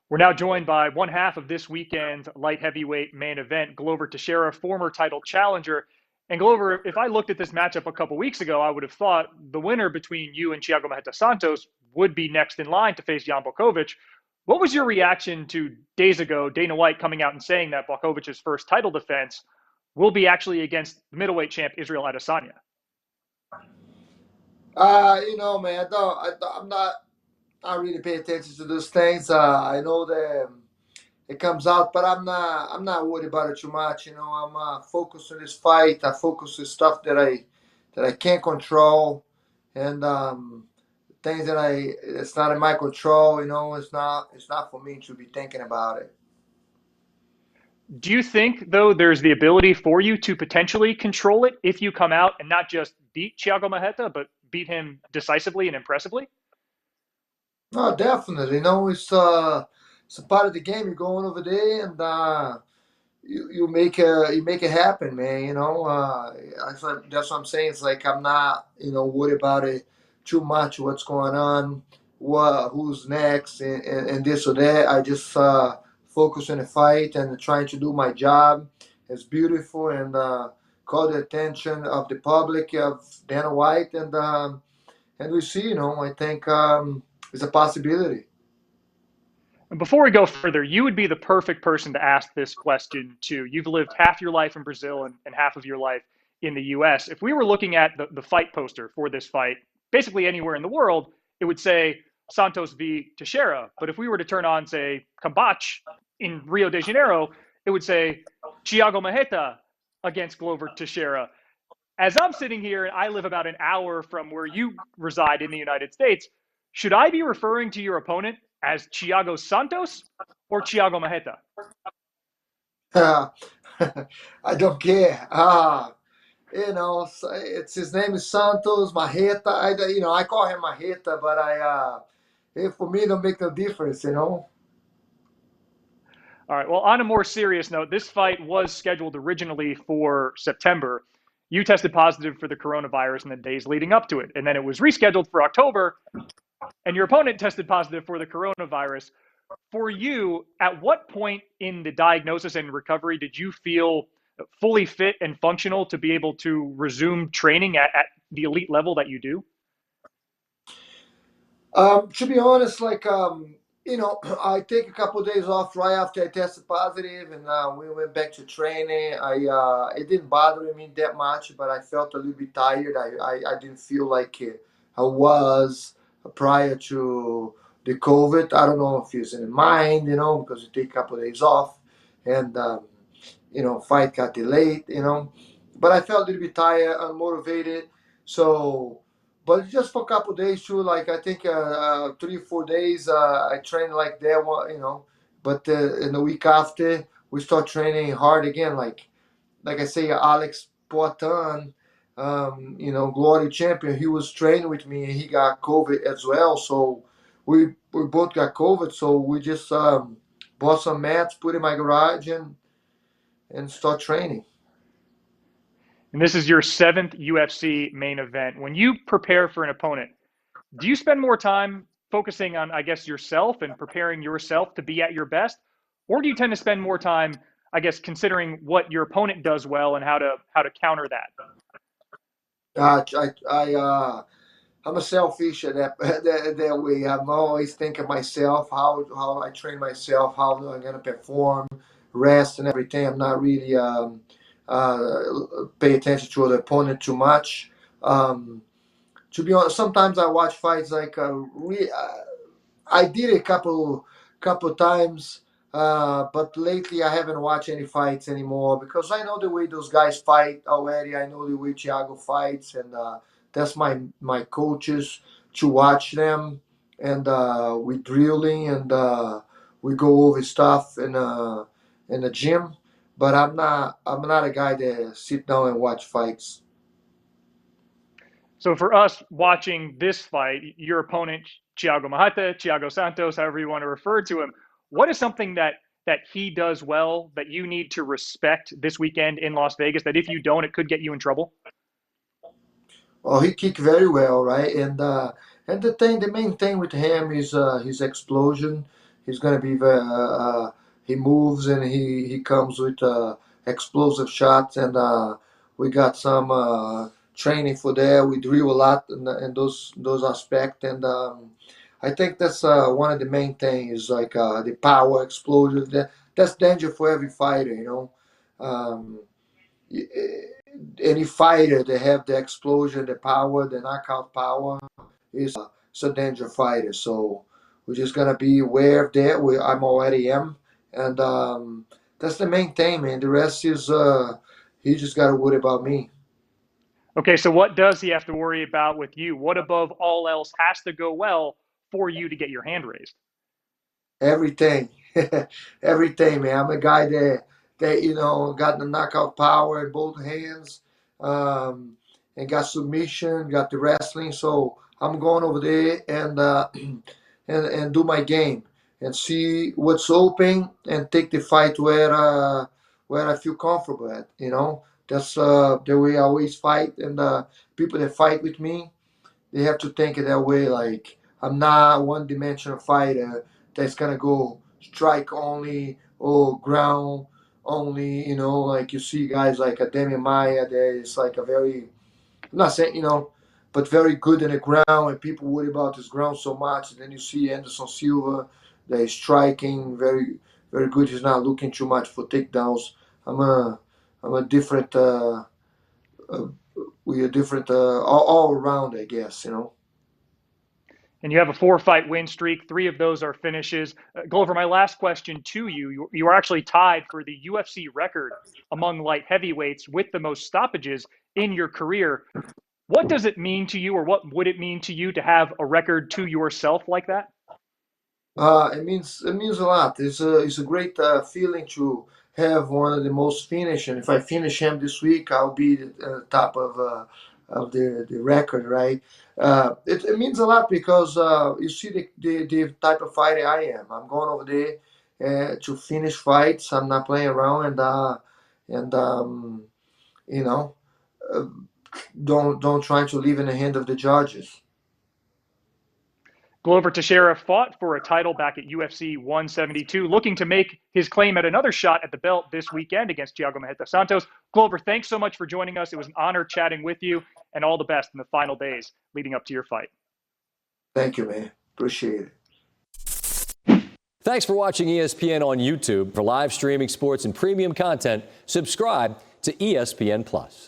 We're now joined by one half of this weekend's light heavyweight main event, Glover Teixeira, former title challenger. And Glover, if I looked at this matchup a couple weeks ago, I would have thought the winner between you and Thiago Santos would be next in line to face Jan Blachowicz. What was your reaction to days ago, Dana White coming out and saying that Blachowicz's first title defense will be actually against middleweight champ Israel Adesanya? Man, I'm not. I really pay attention to those things. I know that it comes out, but I'm not worried about it too much. I'm focused on this fight. I focus on stuff that I can't control, and things that it's not in my control. It's not for me to be thinking about it. Do you think, though, there's the ability for you to potentially control it if you come out and not just beat Thiago Marreta, but beat him decisively and impressively? No, definitely. It's a part of the game. You're going over there and you make it happen, man. That's what I'm saying. It's like I'm not worried about it too much. What's going on? Who's next? And this or that. I just focus on the fight and trying to do my job. It's beautiful and call the attention of the public of Dana White and we see. I think it's a possibility. And before we go further, you would be the perfect person to ask this question to. You've lived half your life in Brazil and half of your life in the US. If we were looking at the fight poster for this fight, basically anywhere in the world, it would say Santos v. Teixeira. But if we were to turn on, say, Cambach in Rio de Janeiro, it would say Thiago Marreta against Glover Teixeira. As I'm sitting here, and I live about an hour from where you reside in the United States, should I be referring to your opponent as Thiago Santos or Thiago Marreta? I don't care. It's his name is Santos Marreta. I call him Marreta, but for me, it don't make no difference. All right. Well, on a more serious note, this fight was scheduled originally for September. You tested positive for the coronavirus in the days leading up to it, and then it was rescheduled for October, and your opponent tested positive for the coronavirus. For you, at what point in the diagnosis and recovery did you feel fully fit and functional to be able to resume training at the elite level that you do? To be honest, I take a couple of days off right after I tested positive, and we went back to training. It didn't bother me that much, but I felt a little bit tired. I didn't feel like I was prior to the COVID. I don't know if it's in the mind, because you take a couple of days off, and fight got delayed. But I felt a little bit tired, unmotivated, so. But just for a couple of days too, like I think 3 or 4 days, I trained like that one. But in the week after, we start training hard again. Like I say, Alex Poitin, Glory champion, he was training with me and he got COVID as well. So we both got COVID. So we just bought some mats, put in my garage, and start training. And this is your seventh UFC main event. When you prepare for an opponent, do you spend more time focusing on, I guess, yourself and preparing yourself to be at your best? Or do you tend to spend more time, I guess, considering what your opponent does well and how to counter that? I'm a selfish that way. I'm always thinking myself, how I train myself, how I'm gonna perform, rest and everything. I'm not really pay attention to the opponent too much. Um, to be honest, sometimes I watch fights I did a couple times, but lately I haven't watched any fights anymore because I know the way those guys fight already. I know the way Thiago fights, and that's my coaches to watch them, and we drilling and we go over stuff in the gym. But I'm not a guy that sit down and watch fights. So for us watching this fight, your opponent, Thiago Marreta, Thiago Santos, however you want to refer to him, what is something that he does well that you need to respect this weekend in Las Vegas that if you don't, it could get you in trouble? Oh, he kicked very well, right? And the main thing with him is his explosion. he's gonna be he moves and he comes with explosive shots, and we got some training for that. We drill a lot in those aspects, and I think that's one of the main things is like the power explosion. That's danger for every fighter, you know. Um, any fighter that have the explosion, the power, the knockout power is it's a danger fighter. So we're just gonna be aware of that. I'm already am, and that's the main thing, man. The rest is he just gotta worry about me. Okay, so what does he have to worry about with you? What above all else has to go well for you to get your hand raised? Everything, everything, man. I'm a guy that got the knockout power in both hands, um, and got submission, got the wrestling. So I'm going over there and and do my game and see what's open and take the fight where I feel comfortable at. That's the way I always fight, and people that fight with me, they have to think it that way. Like I'm not one-dimensional fighter that's gonna go strike only or ground only. Like you see guys like a Demi Maia that is like a very, I'm not saying but very good in the ground, and people worry about his ground so much. And then you see Anderson Silva that is striking very very good. He's not looking too much for takedowns. I'm a I'm a different. Uh, we are different all around, I guess. And you have a 4-fight win streak. 3 of those are finishes. Glover, my last question to you. You are actually tied for the UFC record among light heavyweights with the most stoppages in your career. What does it mean to you, or what would it mean to you to have a record to yourself like that? It means a lot. It's a great feeling to have one of the most finish, and if I finish him this week, I'll be at the top of the record, right? It means a lot because you see the type of fighter I am. I'm going over there to finish fights. I'm not playing around, and you know, uh, don't try to leave in the hand of the judges. Glover Teixeira fought for a title back at UFC 172, looking to make his claim at another shot at the belt this weekend against Thiago Santos. Glover, thanks so much for joining us. It was an honor chatting with you, and all the best in the final days leading up to your fight. Thank you, man. Appreciate it. Thanks for watching ESPN on YouTube. For live streaming sports and premium content, subscribe to ESPN Plus.